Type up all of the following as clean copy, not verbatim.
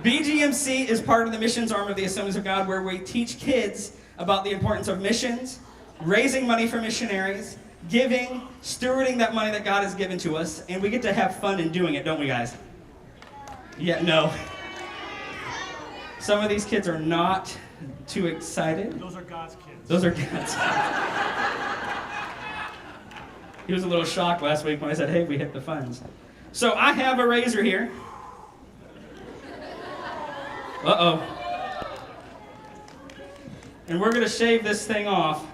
BGMC is part of the missions arm of the Assemblies of God, where we teach kids about the importance of missions, raising money for missionaries, giving, stewarding that money that God has given to us, and we get to have fun in doing it, don't we, guys? Yeah, no. Some of these kids are not too excited. Those are God's kids. Those are God's. He was a little shocked last week when I said, hey, we hit the funds. So I have a razor here. Uh-oh. And we're going to shave this thing off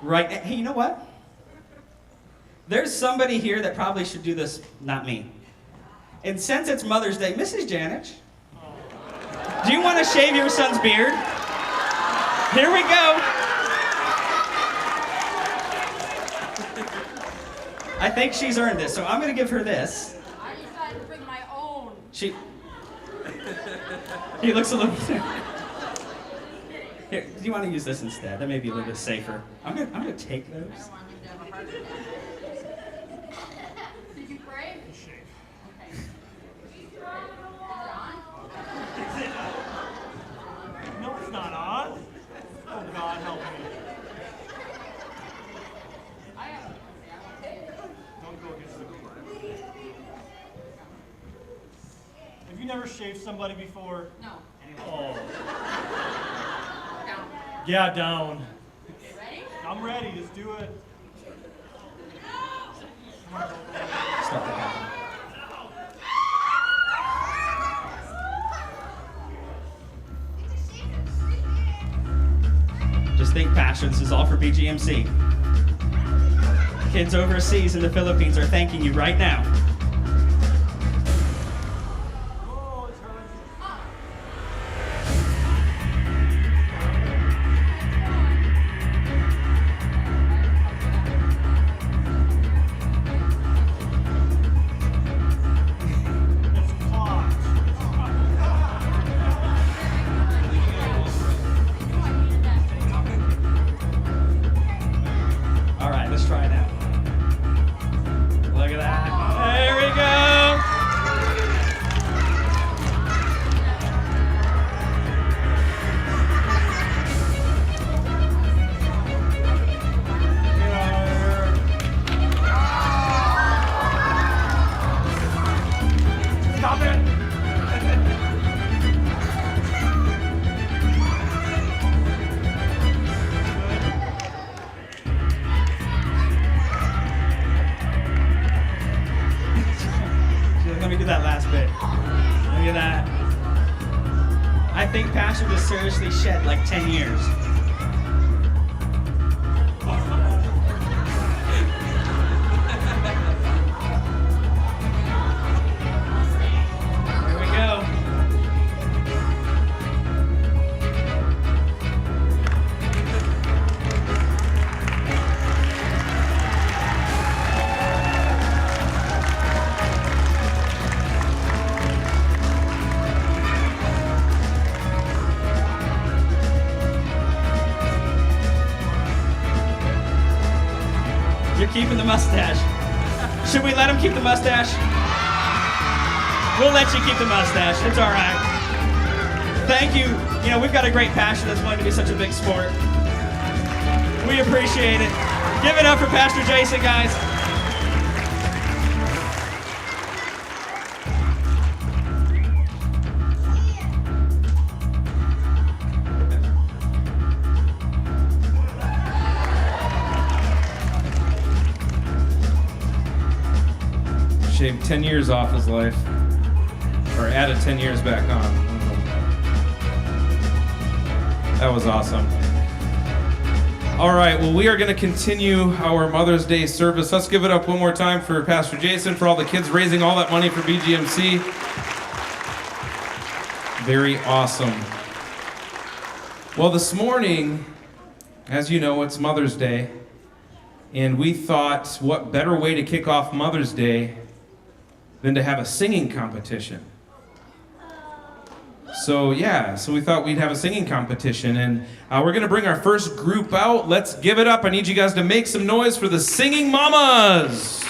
right now. Hey, you know what? There's somebody here that probably should do this, not me. And since it's Mother's Day, Mrs. Janich, do you want to shave your son's beard? Here we go. I think she's earned this, so I'm going to give her this. I decided to bring my own. He looks a little... Here, do you want to use this instead? That may be a little bit safer. I'm gonna take those. I want him to have a heart attack. Did you pray? Shave. Okay. Is it on? No, it's not on. Oh, God, help me. I have. Don't go against the grain. Have you never shaved somebody before? No. Oh. Down. Yeah, down. Okay, ready? I'm ready. Let's do it. Stop that. Just think, Passion, this is all for BGMC. Kids overseas in the Philippines are thanking you right now. Oh, it's hurting. It's caught. All right, let's try it out. Look at that. There we go. Get out of here. Stop it! Let me do that last bit. Look at that. I think Passion just seriously shed like 10 years. Here we go. You're keeping the mustache. Should we let him keep the mustache? We'll let you keep the mustache. It's all right. Thank you. You know, we've got a great Passion that's wanting to be such a big sport. We appreciate it. Give it up for Pastor Jason, guys. Shaved 10 years off his life, or added 10 years back on. That was awesome. All right, well, we are going to continue our Mother's Day service. Let's give it up one more time for Pastor Jason, for all the kids raising all that money for BGMC. Very awesome. Well, this morning, as you know, it's Mother's Day, and we thought, what better way to kick off Mother's Day than to have a singing competition. So we thought we'd have a singing competition, and we're gonna bring our first group out. Let's give it up. I need you guys to make some noise for the Singing Mamas.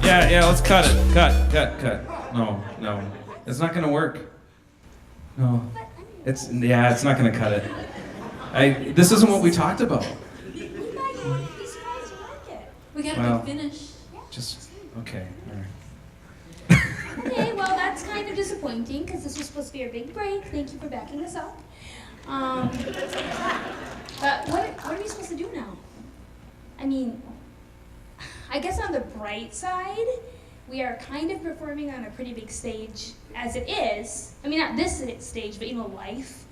Yeah, let's cut it. Cut. No. It's not gonna work. No. It's not gonna cut it. This isn't what we talked about. You might be surprised you like it. We got a Well. big finish. Just, okay, all right. Okay, well, that's kind of disappointing because this was supposed to be our big break. Thank you for backing us up. But what are we supposed to do now? I mean, I guess on the bright side, we are kind of performing on a pretty big stage as it is. I mean, not this stage, but life.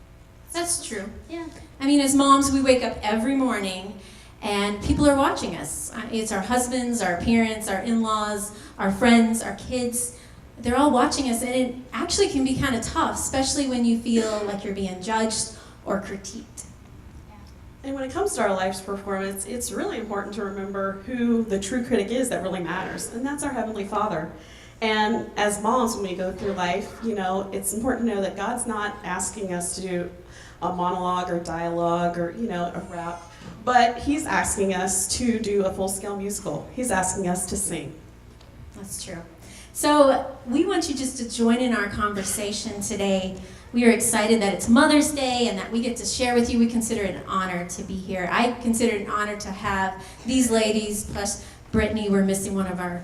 That's true. Yeah. I mean, as moms, we wake up every morning and people are watching us. It's our husbands, our parents, our in-laws, our friends, our kids. They're all watching us, and it actually can be kind of tough, especially when you feel like you're being judged or critiqued. And when it comes to our life's performance, it's really important to remember who the true critic is that really matters, and that's our Heavenly Father. And as moms, when we go through life, it's important to know that God's not asking us to do a monologue or dialogue or, a rap, but He's asking us to do a full-scale musical. He's asking us to sing. That's true. So we want you just to join in our conversation today. We are excited that it's Mother's Day and that we get to share with you. We consider it an honor to be here. I consider it an honor to have these ladies, plus Brittany. We're missing one of our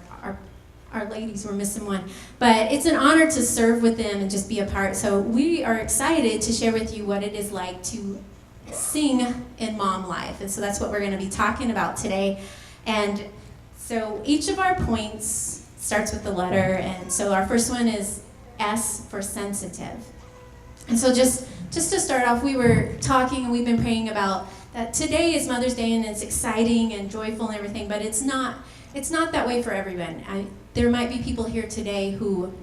ladies. We're missing one. But it's an honor to serve with them and just be a part. So we are excited to share with you what it is like to sing in mom life. And so that's what we're going to be talking about today. And so each of our points starts with the letter. And so our first one is S for sensitive. And so just to start off, we were talking and we've been praying about that today is Mother's Day and it's exciting and joyful and everything, but it's not that way for everyone. There might be people here today who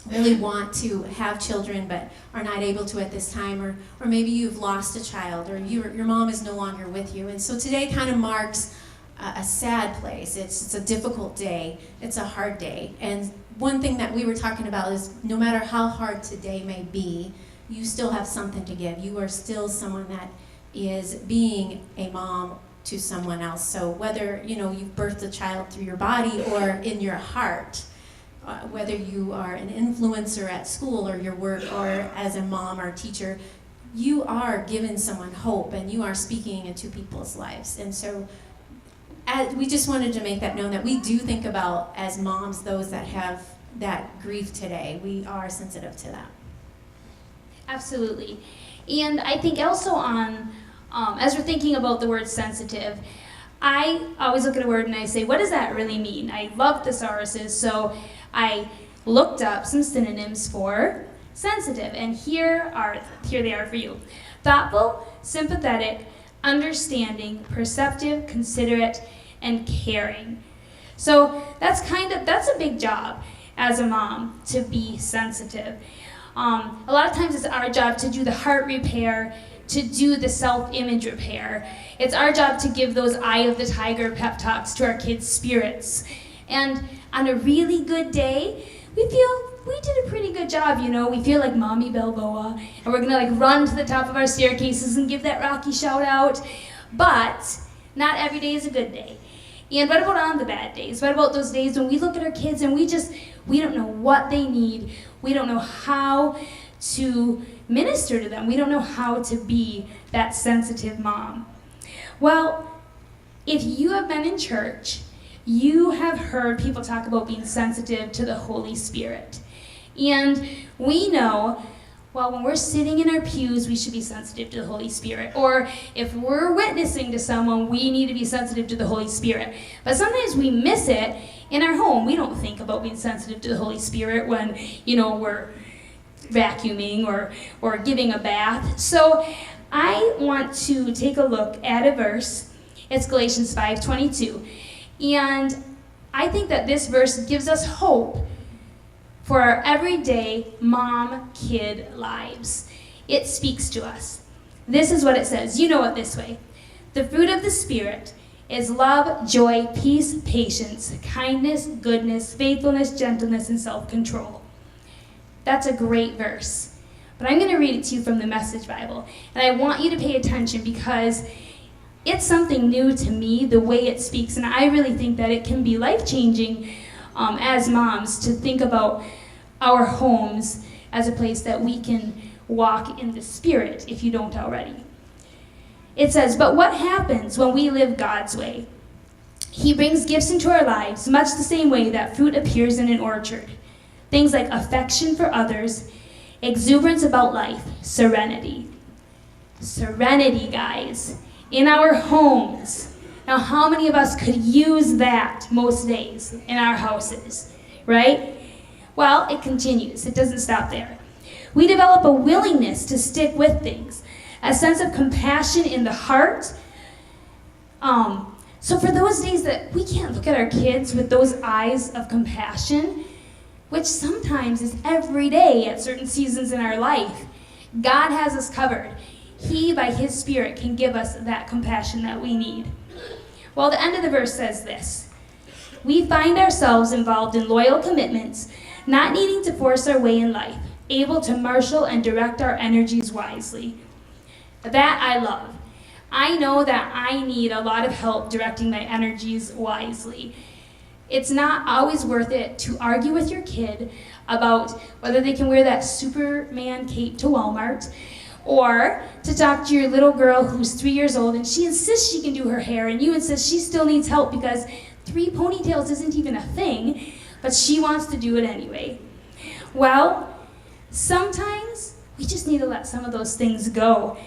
really want to have children but are not able to at this time, or maybe you've lost a child, or your mom is no longer with you. And so today kind of marks a sad place. It's a difficult day. It's a hard day. And one thing that we were talking about is no matter how hard today may be, you still have something to give. You are still someone that is being a mom to someone else. So whether you've birthed a child through your body or in your heart, whether you are an influencer at school or your work or as a mom or teacher, you are giving someone hope and you are speaking into people's lives. And so we just wanted to make that known that we do think about, as moms, those that have that grief today. We are sensitive to that. Absolutely. And I think also as we're thinking about the word sensitive, I always look at a word and I say, what does that really mean? I love thesauruses, so I looked up some synonyms for sensitive, and here they are for you. Thoughtful, sympathetic, understanding, perceptive, considerate, and caring. So that's a big job as a mom, to be sensitive. A lot of times it's our job to do the heart repair, to do the self-image repair. It's our job to give those eye of the tiger pep talks to our kids' spirits. And on a really good day, we feel we did a pretty good job, We feel like Mommy Balboa, and we're gonna run to the top of our staircases and give that Rocky shout out. But not every day is a good day. And what about on the bad days? What about those days when we look at our kids and we don't know what they need. We don't know how to minister to them. We don't know how to be that sensitive mom. Well, if you have been in church, you have heard people talk about being sensitive to the Holy Spirit. And we know, well, when we're sitting in our pews, we should be sensitive to the Holy Spirit. Or if we're witnessing to someone, we need to be sensitive to the Holy Spirit. But sometimes we miss it in our home. We don't think about being sensitive to the Holy Spirit when, we're vacuuming or giving a bath. So I want to take a look at a verse. It's Galatians 5:22. And I think that this verse gives us hope for our everyday mom-kid lives. It speaks to us. This is what it says. You know it this way. The fruit of the Spirit is love, joy, peace, patience, kindness, goodness, faithfulness, gentleness, and self-control. That's a great verse. But I'm going to read it to you from the Message Bible. And I want you to pay attention because it's something new to me, the way it speaks. And I really think that it can be life-changing as moms to think about our homes as a place that we can walk in the Spirit if you don't already. It says, but what happens when we live God's way? He brings gifts into our lives much the same way that fruit appears in an orchard. Things like affection for others, exuberance about life, serenity. Serenity, guys, in our homes. Now, how many of us could use that most days in our houses, right? Well, it continues. It doesn't stop there. We develop a willingness to stick with things, a sense of compassion in the heart. So for those days that we can't look at our kids with those eyes of compassion, which sometimes is every day at certain seasons in our life, God has us covered. He, by His Spirit, can give us that compassion that we need. Well, the end of the verse says this: we find ourselves involved in loyal commitments, not needing to force our way in life, able to marshal and direct our energies wisely. That I love. I know that I need a lot of help directing my energies wisely. It's not always worth it to argue with your kid about whether they can wear that Superman cape to Walmart, or to talk to your little girl who's 3 years old and she insists she can do her hair and you insist she still needs help because 3 ponytails isn't even a thing, but she wants to do it anyway. Well, sometimes we just need to let some of those things go.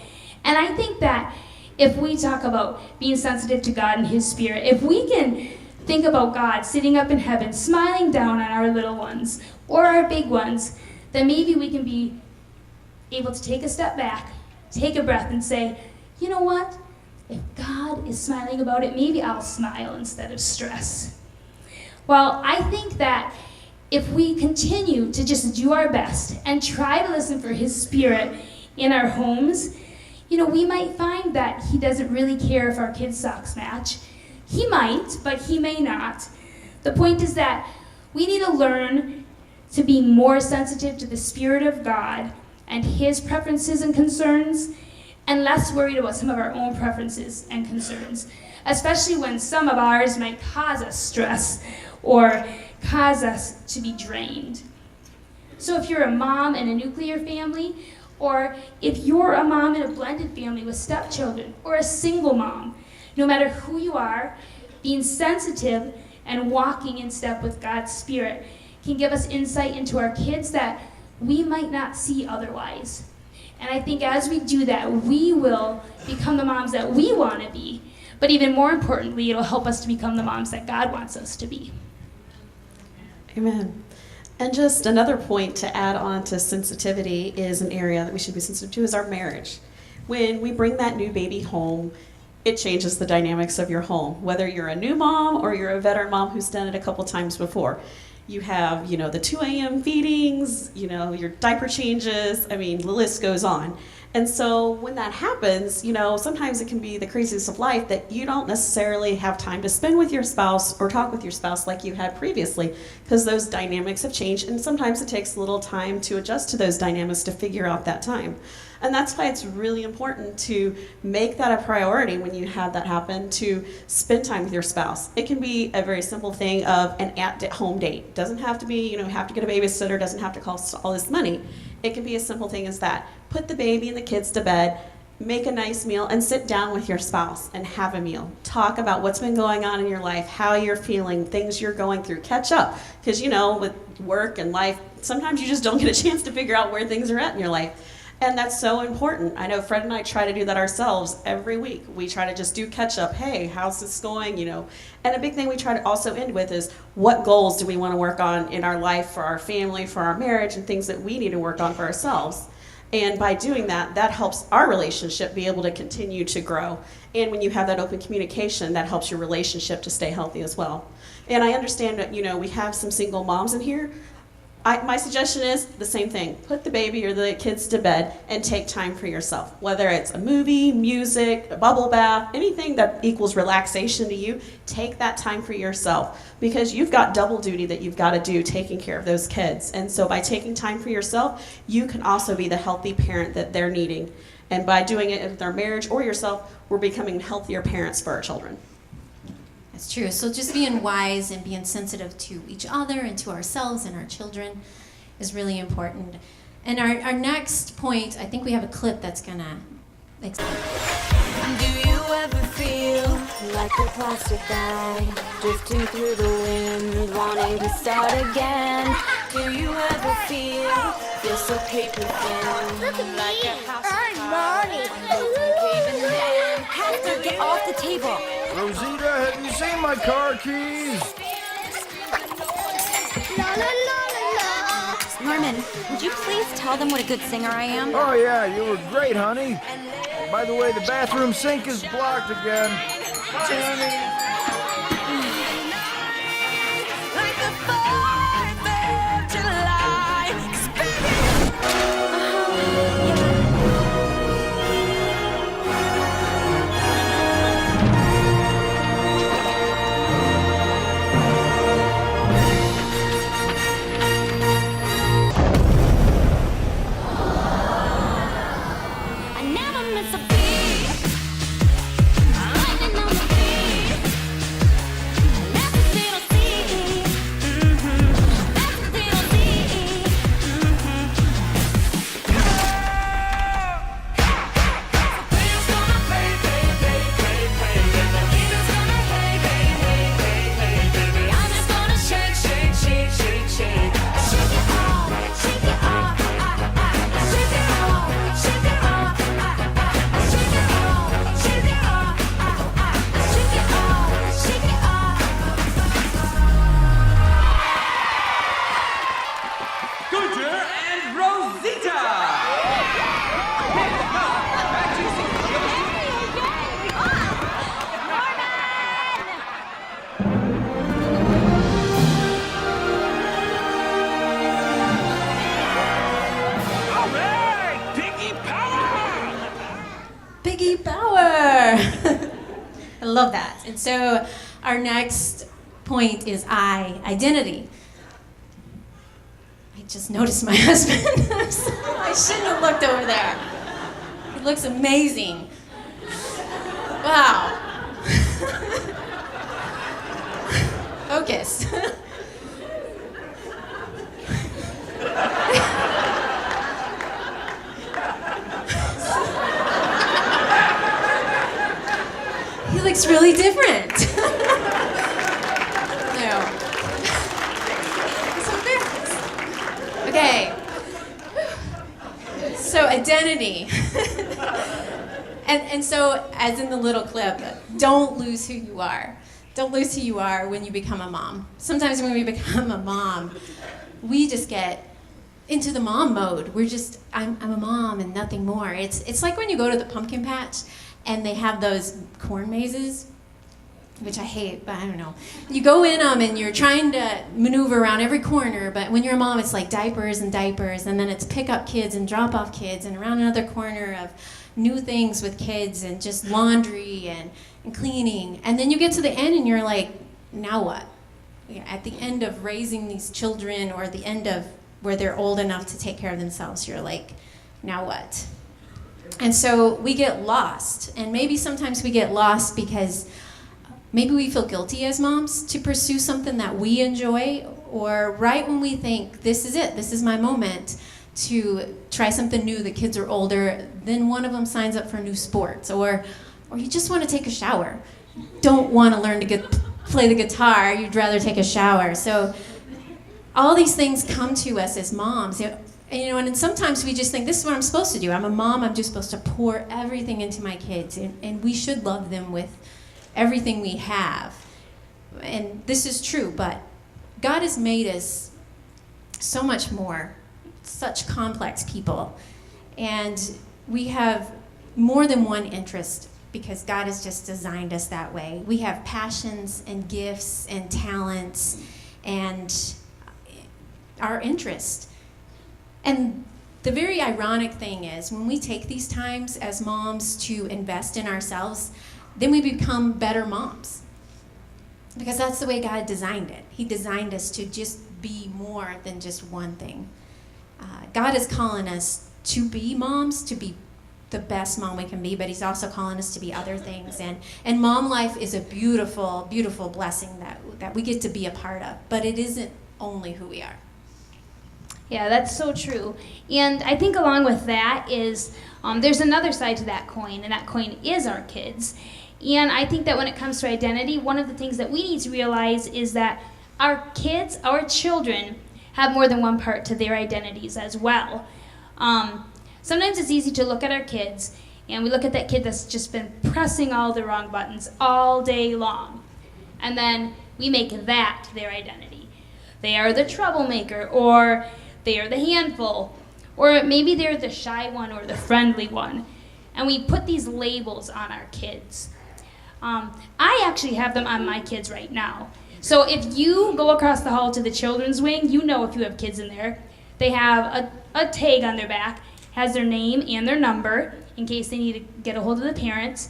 And I think that if we talk about being sensitive to God and His Spirit, if we can think about God sitting up in heaven, smiling down on our little ones or our big ones, then maybe we can be able to take a step back, take a breath, and say, you know what? If God is smiling about it, maybe I'll smile instead of stress. Well, I think that if we continue to just do our best and try to listen for His Spirit in our homes, we might find that He doesn't really care if our kids' socks match. He might, but He may not. The point is that we need to learn to be more sensitive to the Spirit of God and His preferences and concerns, and less worried about some of our own preferences and concerns, especially when some of ours might cause us stress or cause us to be drained. So if you're a mom in a nuclear family, or if you're a mom in a blended family with stepchildren, or a single mom, no matter who you are, being sensitive and walking in step with God's Spirit can give us insight into our kids that we might not see otherwise. And I think as we do that, we will become the moms that we want to be. But even more importantly, it'll help us to become the moms that God wants us to be. Amen. And just another point to add on to sensitivity is an area that we should be sensitive to is our marriage. When we bring that new baby home, it changes the dynamics of your home. Whether you're a new mom or you're a veteran mom who's done it a couple times before. You have, the 2 a.m. feedings, your diaper changes. I mean, the list goes on. And so when that happens, sometimes it can be the craziest of life that you don't necessarily have time to spend with your spouse or talk with your spouse like you had previously, because those dynamics have changed, and sometimes it takes a little time to adjust to those dynamics to figure out that time. And that's why it's really important to make that a priority when you have that happen, to spend time with your spouse. It can be a very simple thing of an at-home date. Doesn't have to be, have to get a babysitter, doesn't have to cost all this money. It can be a simple thing as that. Put the baby and the kids to bed, make a nice meal, and sit down with your spouse and have a meal. Talk about what's been going on in your life, how you're feeling, things you're going through. Catch up, because with work and life, sometimes you just don't get a chance to figure out where things are at in your life. And that's so important. I know Fred and I try to do that ourselves every week. We try to just do catch up. Hey, how's this going? And a big thing we try to also end with is what goals do we want to work on in our life, for our family, for our marriage, and things that we need to work on for ourselves. And by doing that, that helps our relationship be able to continue to grow. And when you have that open communication, that helps your relationship to stay healthy as well. And I understand that, we have some single moms in here. My suggestion is the same thing. Put the baby or the kids to bed and take time for yourself. Whether it's a movie, music, a bubble bath, anything that equals relaxation to you, take that time for yourself, because you've got double duty that you've got to do taking care of those kids. And so by taking time for yourself, you can also be the healthy parent that they're needing. And by doing it with their marriage or yourself, we're becoming healthier parents for our children. It's true. So just being wise and being sensitive to each other and to ourselves and our children is really important. And our next point, I think we have a clip that's gonna. Do you ever feel like a plastic bag drifting through the wind, wanting to start again? Do you ever feel so paper thin? Look at like me, a house I'm Mommy. caving in? Hector, get off the table! Rosita, have you seen my car keys? La la la la la. Norman, would you please tell them what a good singer I am? Oh, yeah, you were great, honey. By the way, the bathroom sink is blocked again. Bye, honey. Like the 4th of July. I never miss a beat. Lightning on the beat. That's the thing I see. That's the thing I see. Players gonna play, play, play, play, play. And the leaders gonna hey, hey, hey, hey, hey, baby. I'm just gonna shake, shake, shake, shake, shake. Shake it off, shake it off, shake it off, shake it off, shake it off, shake it off, shake it off, shake it off. Gunter and Rosita. All right, Piggy Power. Biggie Power! I love that. And so our next point is identity. I just noticed my husband. I shouldn't have looked over there. He looks amazing. Wow. Focus. He looks really different. No. So embarrassed. Okay. So identity. and so as in the little clip, don't lose who you are. Don't lose who you are when you become a mom. Sometimes when we become a mom, we just get into the mom mode. We're just, I'm a mom and nothing more. It's like when you go to the pumpkin patch and they have those corn mazes, which I hate, but I don't know. You go in them and you're trying to maneuver around every corner, but when you're a mom, it's like diapers, and then it's pick up kids and drop off kids, and around another corner of new things with kids, and just laundry and cleaning. And then you get to the end and you're like, now what? At the end of raising these children, or the end of where they're old enough to take care of themselves, you're like, now what? And so we get lost. And maybe sometimes we get lost because maybe we feel guilty as moms to pursue something that we enjoy, or right when we think, this is it, this is my moment to try something new, the kids are older, then one of them signs up for new sports, or you just want to take a shower. Don't want to learn to play the guitar, you'd rather take a shower. So all these things come to us as moms. And sometimes we just think, this is what I'm supposed to do. I'm a mom, I'm just supposed to pour everything into my kids, and we should love them with everything we have. And this is true, but God has made us so much more, such complex people. And we have more than one interest because God has just designed us that way. We have passions and gifts and talents and our interest. And the very ironic thing is, when we take these times as moms to invest in ourselves, then we become better moms. Because that's the way God designed it. He designed us to just be more than just one thing. God is calling us to be moms, to be the best mom we can be, but he's also calling us to be other things. And mom life is a beautiful, beautiful blessing that we get to be a part of, but it isn't only who we are. Yeah, that's so true. And I think along with that is there's another side to that coin, and that coin is our kids. And I think that when it comes to identity, one of the things that we need to realize is that our kids, our children, have more than one part to their identities as well. Sometimes it's easy to look at our kids, and we look at that kid that's just been pressing all the wrong buttons all day long. And then we make that their identity. They are the troublemaker, or they are the handful, or maybe they're the shy one or the friendly one. And we put these labels on our kids. I actually have them on my kids right now. So if you go across the hall to the children's wing, you know if you have kids in there. They have a tag on their back, has their name and their number in case they need to get a hold of the parents.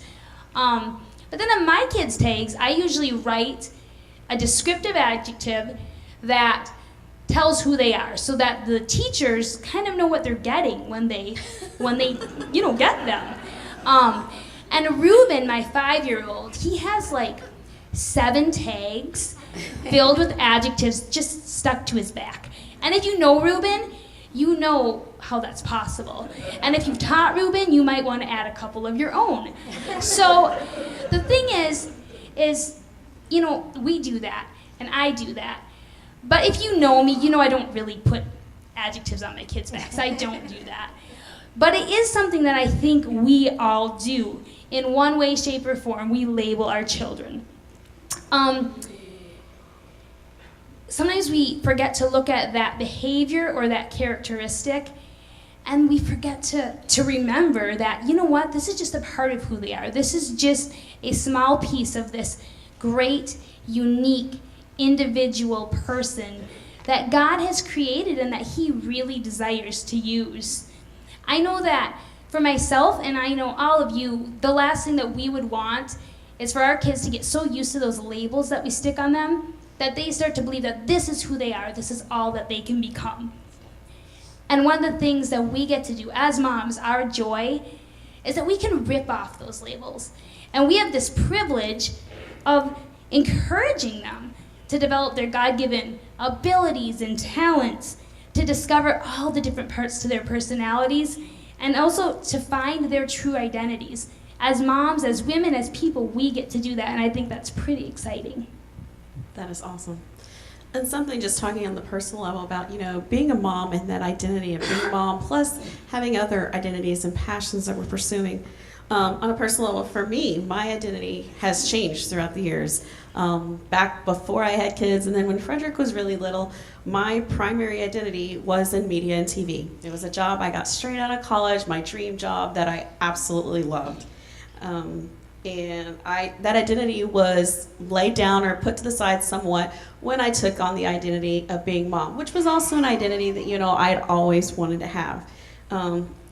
But then on my kids' tags, I usually write a descriptive adjective that tells who they are, so that the teachers kind of know what they're getting when they get them. And Reuben, my 5-year-old, he has like 7 tags filled with adjectives just stuck to his back. And if you know Reuben, you know how that's possible. And if you've taught Reuben, you might want to add a couple of your own. So the thing is, we do that, and I do that. But if you know me, you know I don't really put adjectives on my kids' backs. I don't do that. But it is something that I think we all do. In one way, shape, or form, we label our children. Sometimes we forget to look at that behavior or that characteristic, and we forget to remember that, you know what, this is just a part of who they are. This is just a small piece of this great, unique, individual person that God has created and that He really desires to use. I know that for myself, and I know all of you, the last thing that we would want is for our kids to get so used to those labels that we stick on them that they start to believe that this is who they are, this is all that they can become. And one of the things that we get to do as moms, our joy, is that we can rip off those labels. And we have this privilege of encouraging them to develop their God-given abilities and talents, to discover all the different parts to their personalities, and also to find their true identities. As moms, as women, as people, we get to do that, and I think that's pretty exciting. That is awesome. And something just talking on the personal level about, being a mom and that identity of being a mom, plus having other identities and passions that we're pursuing. On a personal level, for me, my identity has changed throughout the years. Back before I had kids, and then when Frederick was really little, my primary identity was in media and TV. It was a job I got straight out of college, my dream job that I absolutely loved. And that identity was laid down or put to the side somewhat when I took on the identity of being mom, which was also an identity that, I'd always wanted to have.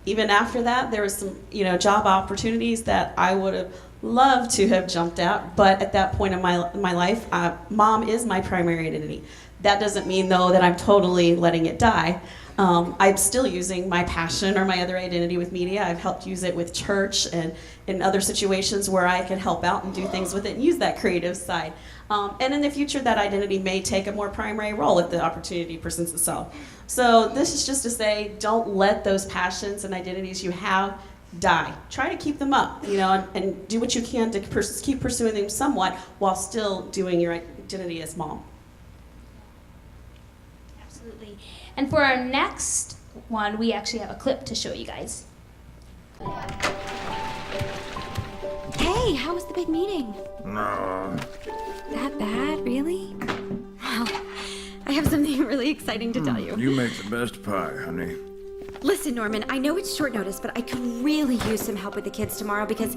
Even after that, there was some, job opportunities that I would have loved to have jumped at, but at that point in my life, mom is my primary identity. That doesn't mean, though, that I'm totally letting it die. I'm still using my passion or my other identity with media. I've helped use it with church and in other situations where I can help out and do things with it and use that creative side. And in the future, that identity may take a more primary role if the opportunity presents itself. So this is just to say, don't let those passions and identities you have die. Try to keep them up, and do what you can to keep pursuing them somewhat while still doing your identity as mom. Absolutely. And for our next one, we actually have a clip to show you guys. Hey, how was the big meeting? No. That bad, really? Well, I have something really exciting to tell you. You make the best pie, honey. Listen, Norman, I know it's short notice, but I could really use some help with the kids tomorrow because,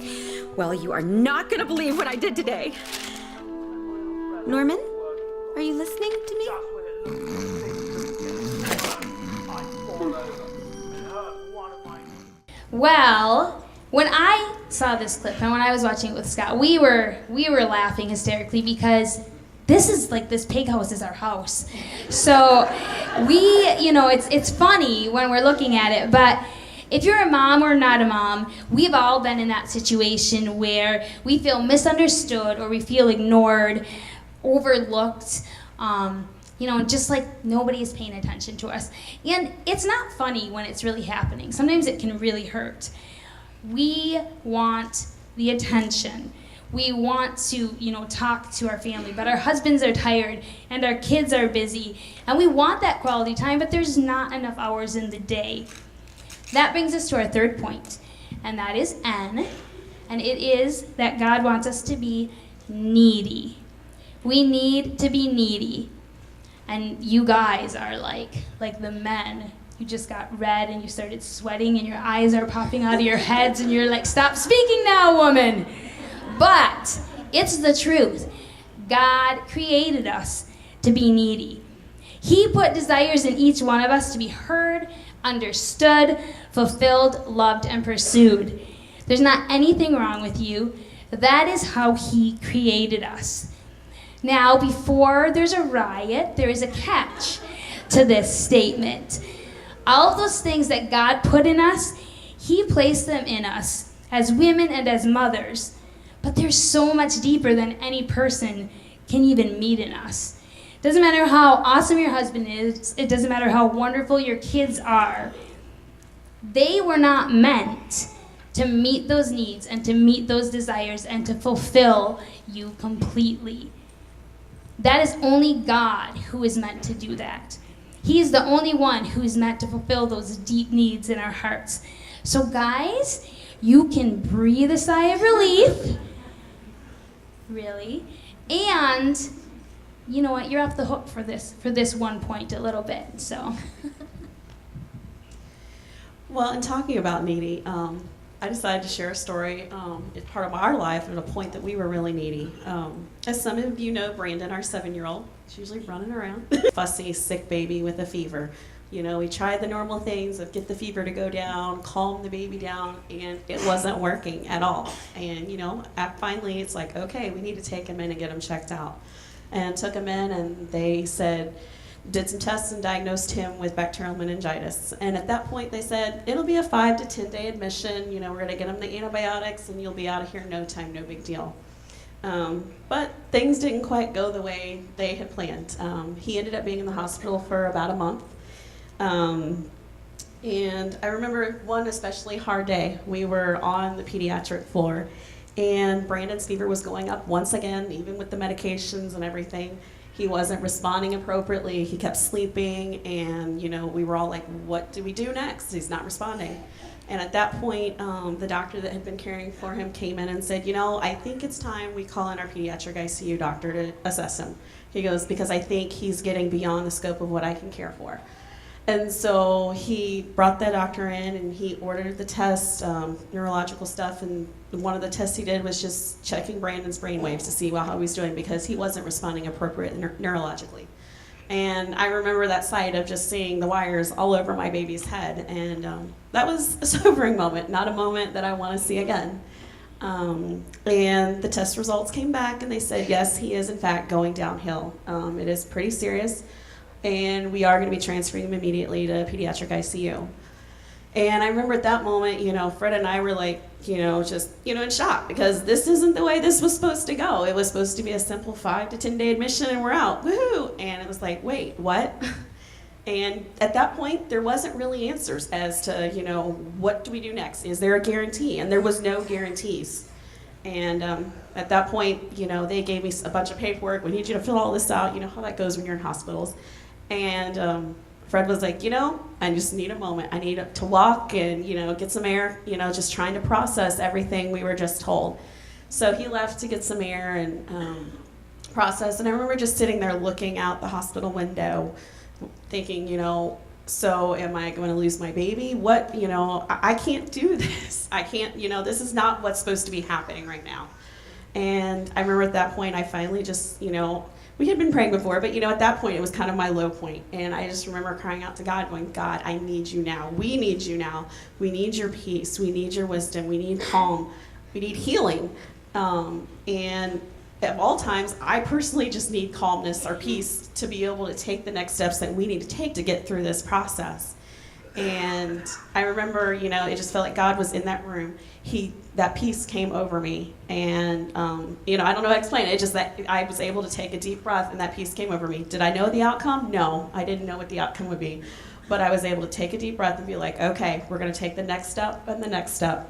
well, you are not going to believe what I did today. Norman, are you listening to me? Well, when I saw this clip and when I was watching it with Scott, we were laughing hysterically because this is like, this pig house is our house. So we, it's funny when we're looking at it, but If you're a mom or not a mom, we've all been in that situation where we feel misunderstood or we feel ignored, overlooked, just like nobody is paying attention to us. And it's not funny when it's really happening. Sometimes it can really hurt. We want the attention. We want to, talk to our family, but our husbands are tired and our kids are busy, and we want that quality time, but there's not enough hours in the day. That brings us to our third point, and that is N, and it is that God wants us to be needy. We need to be needy. And you guys are like the men. You just got red and you started sweating and your eyes are popping out of your heads and you're like, stop speaking now, woman. But it's the truth. God created us to be needy. He put desires in each one of us to be heard, understood, fulfilled, loved, and pursued. There's not anything wrong with you. That is how He created us. Now, before there's a riot, there is a catch to this statement. All of those things that God put in us, He placed them in us as women and as mothers. But they're so much deeper than any person can even meet in us. It doesn't matter how awesome your husband is. It doesn't matter how wonderful your kids are. They were not meant to meet those needs and to meet those desires and to fulfill you completely. That is only God who is meant to do that. He's the only one who is meant to fulfill those deep needs in our hearts. So guys, you can breathe a sigh of relief. Really. And you know what? You're off the hook for this one point a little bit. So. Well, in talking about needy, I decided to share a story. It's part of our life at a point that we were really needy. As some of you know, Brandon, our 7-year-old, is usually running around. Fussy, sick baby with a fever. We tried the normal things of get the fever to go down, calm the baby down, and it wasn't working at all. And, finally it's like, okay, we need to take him in and get him checked out. And took him in, and they did some tests and diagnosed him with bacterial meningitis. And at that point they said, it'll be a 5 to 10 day admission, we're gonna get him the antibiotics and you'll be out of here in no time, no big deal. But things didn't quite go the way they had planned. He ended up being in the hospital for about a month. And I remember one especially hard day. We were on the pediatric floor and Brandon's fever was going up once again, even with the medications and everything. He wasn't responding appropriately. He kept sleeping, and we were all like, what do we do next? He's not responding. And at that point, the doctor that had been caring for him came in and said, I think it's time we call in our pediatric ICU doctor to assess him. He goes, because I think he's getting beyond the scope of what I can care for. And so he brought that doctor in and he ordered the test, neurological stuff, and one of the tests he did was just checking Brandon's brain waves to see how he was doing because he wasn't responding appropriately neurologically. And I remember that sight of just seeing the wires all over my baby's head, and that was a sobering moment, not a moment that I want to see again. And the test results came back and they said, yes, he is in fact going downhill. It is pretty serious. And we are going to be transferring him immediately to pediatric ICU. And I remember at that moment, Fred and I were like, just, in shock because this isn't the way this was supposed to go. It was supposed to be a simple 5 to 10 day admission and we're out, woohoo! And it was like, wait, what? And at that point, there wasn't really answers as to, what do we do next? Is there a guarantee? And there was no guarantees. And at that point, they gave me a bunch of paperwork. We need you to fill all this out. You know how that goes when you're in hospitals. And Fred was like, I just need a moment. I need to walk and, get some air, just trying to process everything we were just told. So he left to get some air and process. And I remember just sitting there looking out the hospital window thinking, so am I going to lose my baby? What, I can't do this. I can't, this is not what's supposed to be happening right now. And I remember at that point, I finally just, we had been praying before, but at that point it was kind of my low point. And I just remember crying out to God, going, God, I need you now. We need you now. We need your peace. We need your wisdom. We need calm. We need healing. And at all times, I personally just need calmness or peace to be able to take the next steps that we need to take to get through this process. And I remember, you know, it just felt like God was in that room. That peace came over me. And, you know, I don't know how to explain it. It's just that I was able to take a deep breath and that peace came over me. Did I know the outcome? No, I didn't know what the outcome would be. But I was able to take a deep breath and be like, okay, we're going to take the next step and the next step.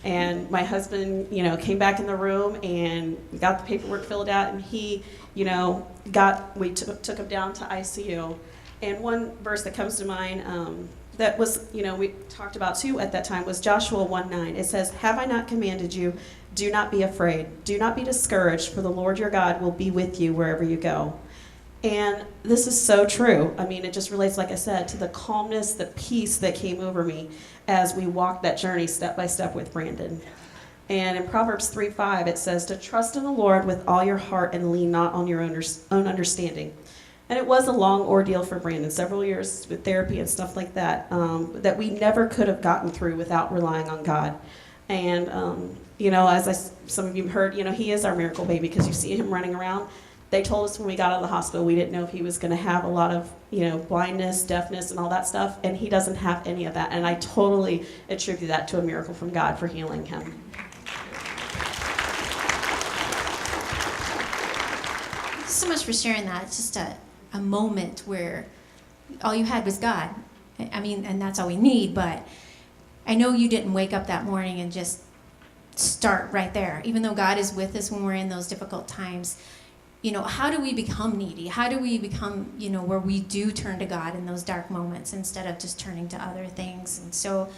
And my husband, you know, came back in the room and we got the paperwork filled out, and he, you know, we took him down to ICU. And one verse that comes to mind that was, you know, we talked about too at that time was Joshua 1:9. It says, "Have I not commanded you? Do not be afraid. Do not be discouraged, for the Lord your God will be with you wherever you go." And this is so true. I mean, it just relates, like I said, to the calmness, the peace that came over me as we walked that journey step by step with Brandon. And in Proverbs 3:5, it says, "To trust in the Lord with all your heart and lean not on your own understanding." And it was a long ordeal for Brandon, several years with therapy and stuff like that, that we never could have gotten through without relying on God. And, you know, as some of you heard, you know, he is our miracle baby because you see him running around. They told us when we got out of the hospital we didn't know if he was going to have a lot of, you know, blindness, deafness, and all that stuff, and he doesn't have any of that. And I totally attribute that to a miracle from God for healing him. Thanks so much for sharing that. It's just a moment where all you had was God. I mean, and that's all we need, but I know you didn't wake up that morning and just start right there. Even though God is with us when we're in those difficult times, you know, how do we become needy? How do we become, you know, where we do turn to God in those dark moments instead of just turning to other things? And so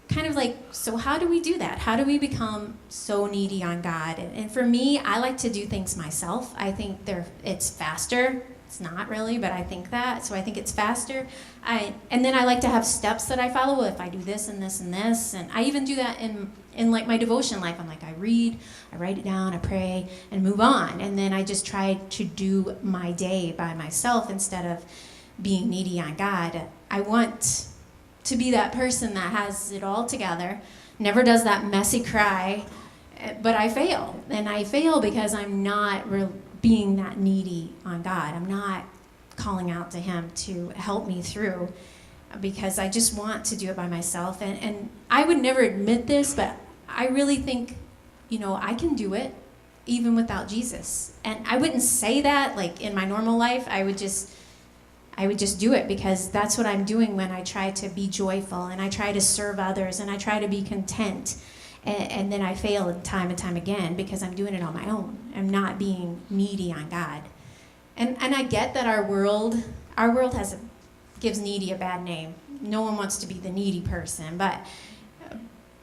kind of like, so how do we do that? How do we become so needy on God? And for me, I like to do things myself. I think it's faster. It's not really, but I think that. So I think it's faster. And then I like to have steps that I follow. If I do this and this and this, and I even do that in like my devotion life. I'm like, I read, I write it down, I pray, and move on. And then I just try to do my day by myself instead of being needy on God. I want to be that person that has it all together, never does that messy cry, but I fail. And I fail because I'm not being that needy on God. I'm not calling out to him to help me through because I just want to do it by myself. And I would never admit this, but I really think, you know, I can do it even without Jesus. And I wouldn't say that like in my normal life. I would just do it because that's what I'm doing when I try to be joyful and I try to serve others and I try to be content. And then I fail time and time again because I'm doing it on my own. I'm not being needy on God. And I get that our world gives needy a bad name. No one wants to be the needy person, but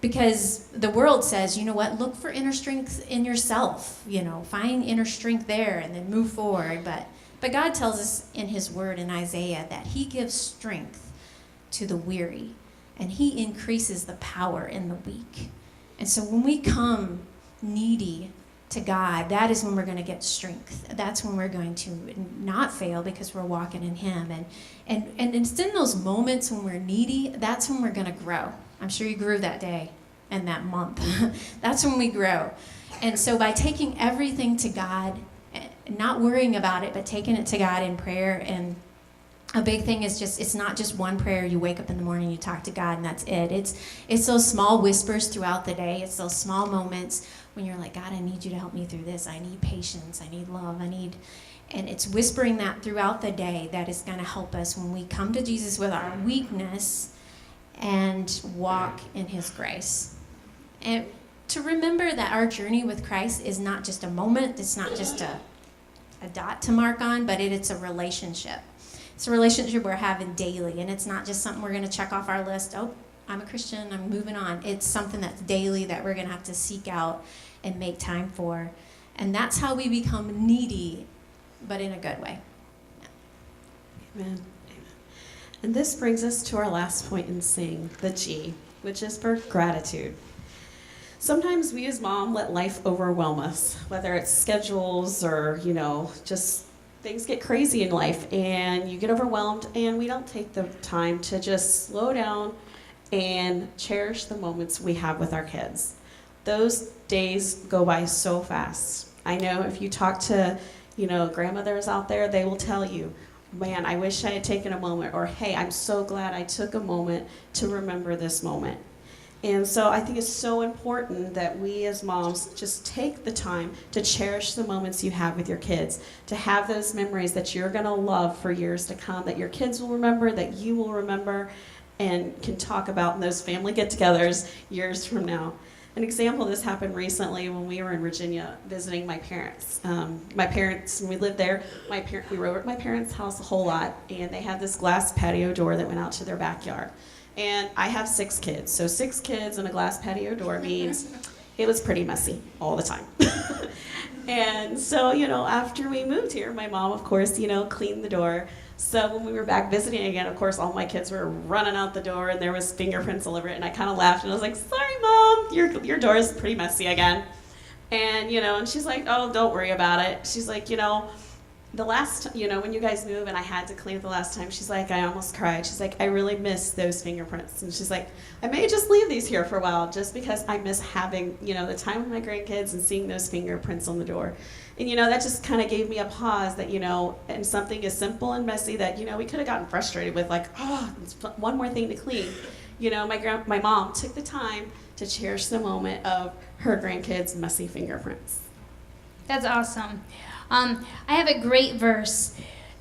because the world says, you know what, look for inner strength in yourself, you know, find inner strength there and then move forward. But God tells us in his word in Isaiah that he gives strength to the weary and he increases the power in the weak. And so when we come needy to God, that is when we're going to get strength. That's when we're going to not fail because we're walking in him. And it's in those moments when we're needy, that's when we're going to grow. I'm sure you grew that day and that month. That's when we grow. And so by taking everything to God, not worrying about it, but taking it to God in prayer, and a big thing is just, it's not just one prayer. You wake up in the morning, you talk to God, and that's it. It's those small whispers throughout the day. It's those small moments when you're like, God, I need you to help me through this. I need patience. I need love. And it's whispering that throughout the day that is going to help us when we come to Jesus with our weakness and walk in his grace. And to remember that our journey with Christ is not just a moment. It's not just a dot to mark on, but it's a relationship. It's a relationship we're having daily, and it's not just something we're going to check off our list. Oh, I'm a Christian, I'm moving on. It's something that's daily that we're going to have to seek out and make time for. And that's how we become needy, but in a good way. Amen. And this brings us to our last point in Sing, the G, which is for gratitude. Sometimes we as mom let life overwhelm us, whether it's schedules or, you know, just things get crazy in life and you get overwhelmed and we don't take the time to just slow down and cherish the moments we have with our kids. Those days go by so fast. I know if you talk to, you know, grandmothers out there, they will tell you, man, I wish I had taken a moment, or hey, I'm so glad I took a moment to remember this moment. And so I think it's so important that we as moms just take the time to cherish the moments you have with your kids, to have those memories that you're going to love for years to come, that your kids will remember, that you will remember, and can talk about in those family get-togethers years from now. An example of this happened recently when we were in Virginia visiting my parents. My parents, when we lived there, we were over at my parents' house a whole lot, and they had this glass patio door that went out to their backyard. And I have 6 kids, so 6 kids and a glass patio door means it was pretty messy all the time. And so, after we moved here, my mom, of course, cleaned the door. So when we were back visiting again, of course, all my kids were running out the door, and there was fingerprints all over it, and I kind of laughed, and I was like, sorry, Mom, your door is pretty messy again. And, and she's like, oh, don't worry about it. She's like, the last, when you guys move and I had to clean it the last time, she's like, I almost cried. She's like, I really miss those fingerprints. And she's like, I may just leave these here for a while just because I miss having, the time with my grandkids and seeing those fingerprints on the door. And, that just kind of gave me a pause that, and something as simple and messy that, we could have gotten frustrated with, like, oh, it's one more thing to clean. My mom took the time to cherish the moment of her grandkids' messy fingerprints. That's awesome. I have a great verse,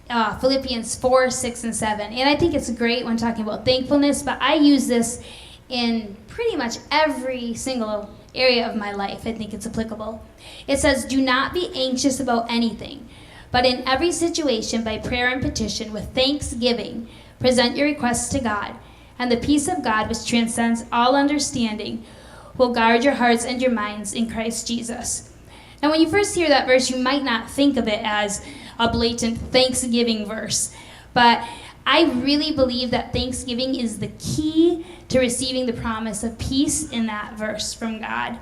Philippians 4, 6, and 7. And I think it's great when talking about thankfulness, but I use this in pretty much every single area of my life. I think it's applicable. It says, do not be anxious about anything, but in every situation, by prayer and petition, with thanksgiving, present your requests to God, and the peace of God, which transcends all understanding, will guard your hearts and your minds in Christ Jesus. Now, when you first hear that verse, you might not think of it as a blatant Thanksgiving verse, but I really believe that Thanksgiving is the key to receiving the promise of peace in that verse from God.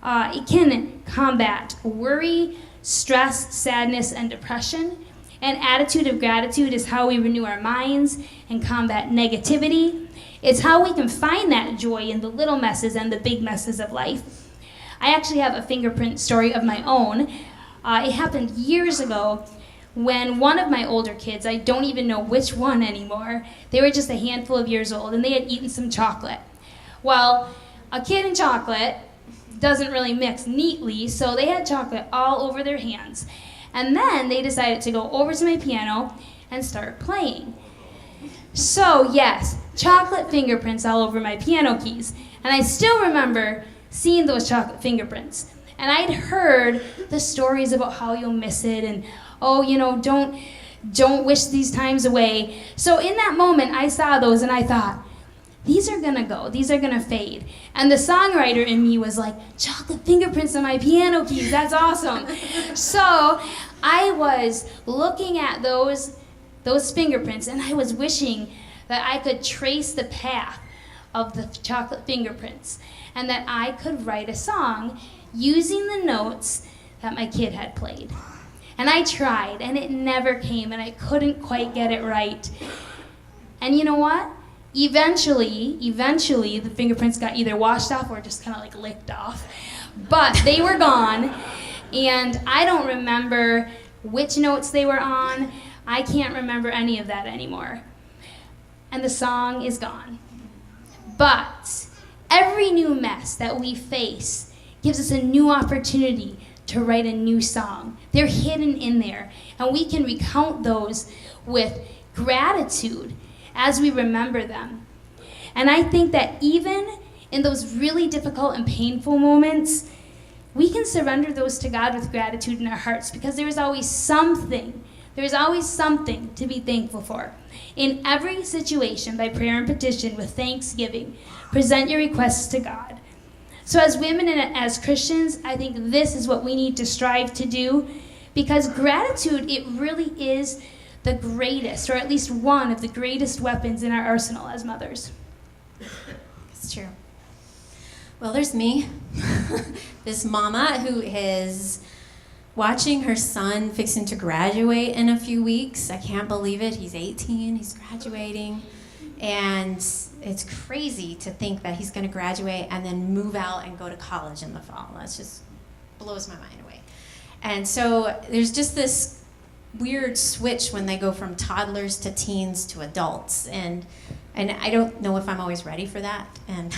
It can combat worry, stress, sadness, and depression. An attitude of gratitude is how we renew our minds and combat negativity. It's how we can find that joy in the little messes and the big messes of life. I actually have a fingerprint story of my own. It happened years ago when one of my older kids, I don't even know which one anymore, they were just a handful of years old and they had eaten some chocolate. Well, a kid and chocolate doesn't really mix neatly, so they had chocolate all over their hands. And then they decided to go over to my piano and start playing. So yes, chocolate fingerprints all over my piano keys. And I still remember seeing those chocolate fingerprints. And I'd heard the stories about how you'll miss it and, oh, don't wish these times away. So in that moment, I saw those and I thought, these are gonna go, these are gonna fade. And the songwriter in me was like, chocolate fingerprints on my piano keys, that's awesome. So I was looking at those fingerprints and I was wishing that I could trace the path of the chocolate fingerprints and that I could write a song using the notes that my kid had played. And I tried, and it never came, and I couldn't quite get it right. And you know what? Eventually, the fingerprints got either washed off or just kind of like licked off. But they were gone, and I don't remember which notes they were on. I can't remember any of that anymore. And the song is gone. But every new mess that we face gives us a new opportunity to write a new song. They're hidden in there, and we can recount those with gratitude as we remember them. And I think that even in those really difficult and painful moments, we can surrender those to God with gratitude in our hearts because there is always something to be thankful for. In every situation, by prayer and petition with thanksgiving, present your requests to God. So as women and as Christians, I think this is what we need to strive to do because gratitude, it really is the greatest, or at least one of the greatest weapons in our arsenal as mothers. It's true. Well, there's me, this mama who is watching her son fixing to graduate in a few weeks. I can't believe it. He's 18, he's graduating. And it's crazy to think that he's going to graduate and then move out and go to college in the fall. That just blows my mind away. And so there's just this weird switch when they go from toddlers to teens to adults, and I don't know if I'm always ready for that. And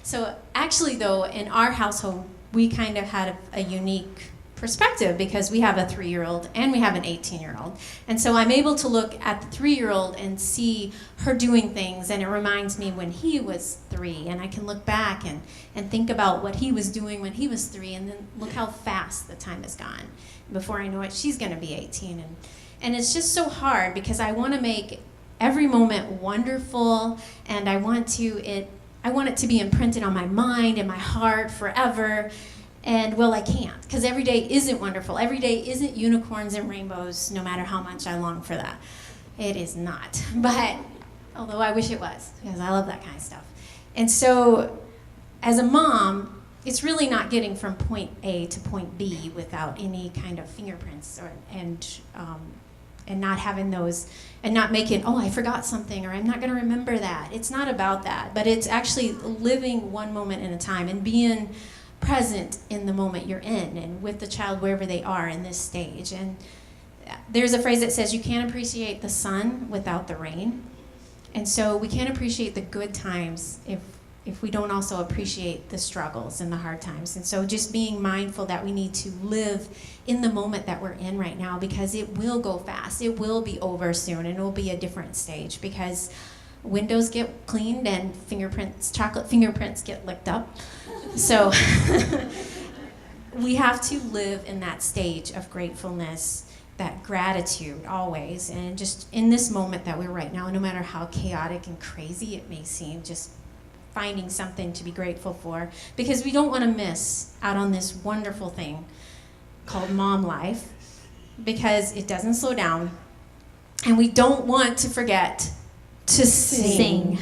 so actually though, in our household, we kind of had a unique perspective because we have a 3-year-old and we have an 18-year-old. And so I'm able to look at the 3-year-old and see her doing things, and it reminds me when he was 3, and I can look back and think about what he was doing when he was 3, and then look how fast the time has gone. Before I know it, she's gonna be 18. And it's just so hard because I wanna make every moment wonderful, and I want it to be imprinted on my mind and my heart forever. And well, I can't, because every day isn't wonderful. Every day isn't unicorns and rainbows, no matter how much I long for that. It is not. But, although I wish it was, because I love that kind of stuff. And so, as a mom, it's really not getting from point A to point B without any kind of fingerprints and not having those, and not making, oh, I forgot something, or I'm not going to remember that. It's not about that, but it's actually living one moment at a time and being present in the moment you're in and with the child wherever they are in this stage. And there's a phrase that says you can't appreciate the sun without the rain. And so we can't appreciate the good times if we don't also appreciate the struggles and the hard times. And so just being mindful that we need to live in the moment that we're in right now, because it will go fast. It will be over soon, and it will be a different stage because windows get cleaned and chocolate fingerprints get licked up. So we have to live in that stage of gratefulness, that gratitude always, and just in this moment that we're right now, no matter how chaotic and crazy it may seem, just finding something to be grateful for, because we don't want to miss out on this wonderful thing called mom life, because it doesn't slow down, and we don't want to forget to sing.